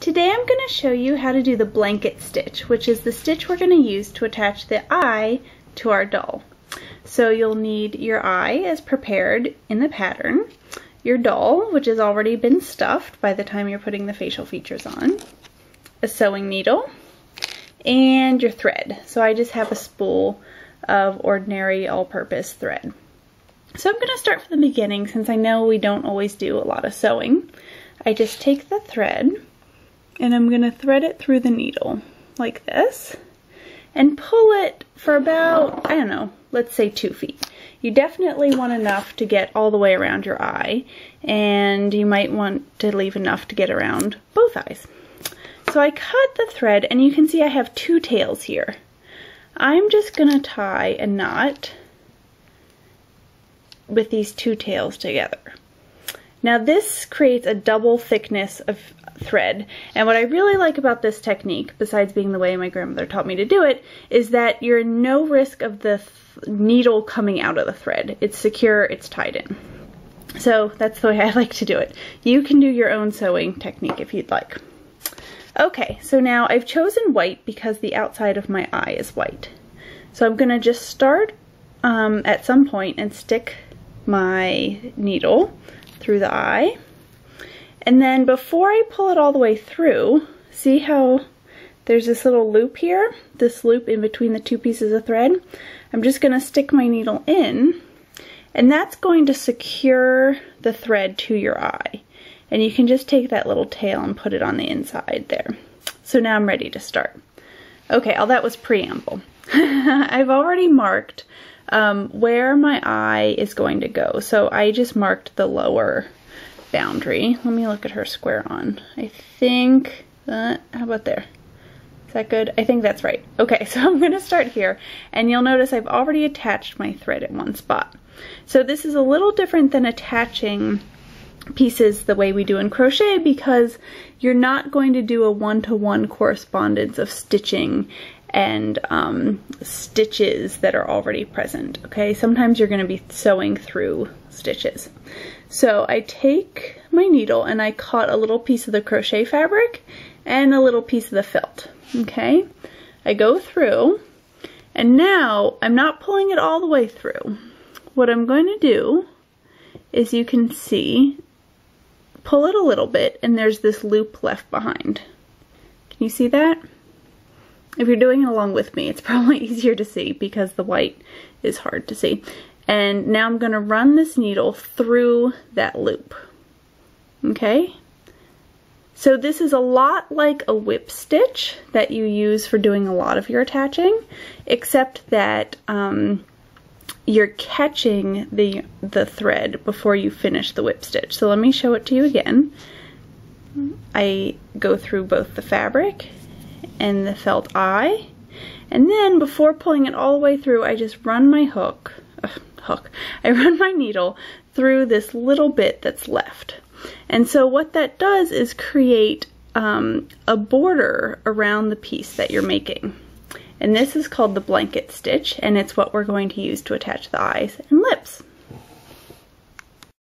Today I'm going to show you how to do the blanket stitch, which is the stitch we're going to use to attach the eye to our doll. So you'll need your eye as prepared in the pattern, your doll, which has already been stuffed by the time you're putting the facial features on, a sewing needle, and your thread. So I just have a spool of ordinary all-purpose thread. So I'm going to start from the beginning since I know we don't always do a lot of sewing. I just take the thread and I'm going to thread it through the needle like this and pull it for about, I don't know, let's say 2 feet. You definitely want enough to get all the way around your eye, and you might want to leave enough to get around both eyes. So I cut the thread and you can see I have 2 tails here. I'm just going to tie a knot with these 2 tails together. Now this creates a double thickness of thread, and what I really like about this technique, besides being the way my grandmother taught me to do it, is that you're in no risk of the needle coming out of the thread. It's secure, it's tied in. So that's the way I like to do it. You can do your own sewing technique if you'd like. Okay, so now I've chosen white because the outside of my eye is white. So I'm going to just start at some point and stick my needle through the eye. And then before I pull it all the way through, see how there's this little loop here? This loop in between the 2 pieces of thread? I'm just going to stick my needle in, and that's going to secure the thread to your eye. And you can just take that little tail and put it on the inside there. So now I'm ready to start. Okay, all that was preamble. I've already marked where my eye is going to go. So I just marked the lower boundary. Let me look at her square on. I think, how about there? Is that good? I think that's right. Okay, so I'm going to start here, and you'll notice I've already attached my thread in one spot. So this is a little different than attaching pieces the way we do in crochet, because you're not going to do a one-to-one correspondence of stitching and stitches that are already present, okay? Sometimes you're going to be sewing through stitches. So I take my needle and I cut a little piece of the crochet fabric and a little piece of the felt, okay? I go through, and now I'm not pulling it all the way through. What I'm going to do is, you can see, pull it a little bit and there's this loop left behind. Can you see that? If you're doing it along with me, it's probably easier to see because the white is hard to see. And now I'm going to run this needle through that loop. Okay? So this is a lot like a whip stitch that you use for doing a lot of your attaching, except that you're catching the thread before you finish the whip stitch. So let me show it to you again. I go through both the fabric and the felt eye, and then before pulling it all the way through, I just run my I run my needle through this little bit that's left. And so what that does is create a border around the piece that you're making. And this is called the blanket stitch, and it's what we're going to use to attach the eyes and lips.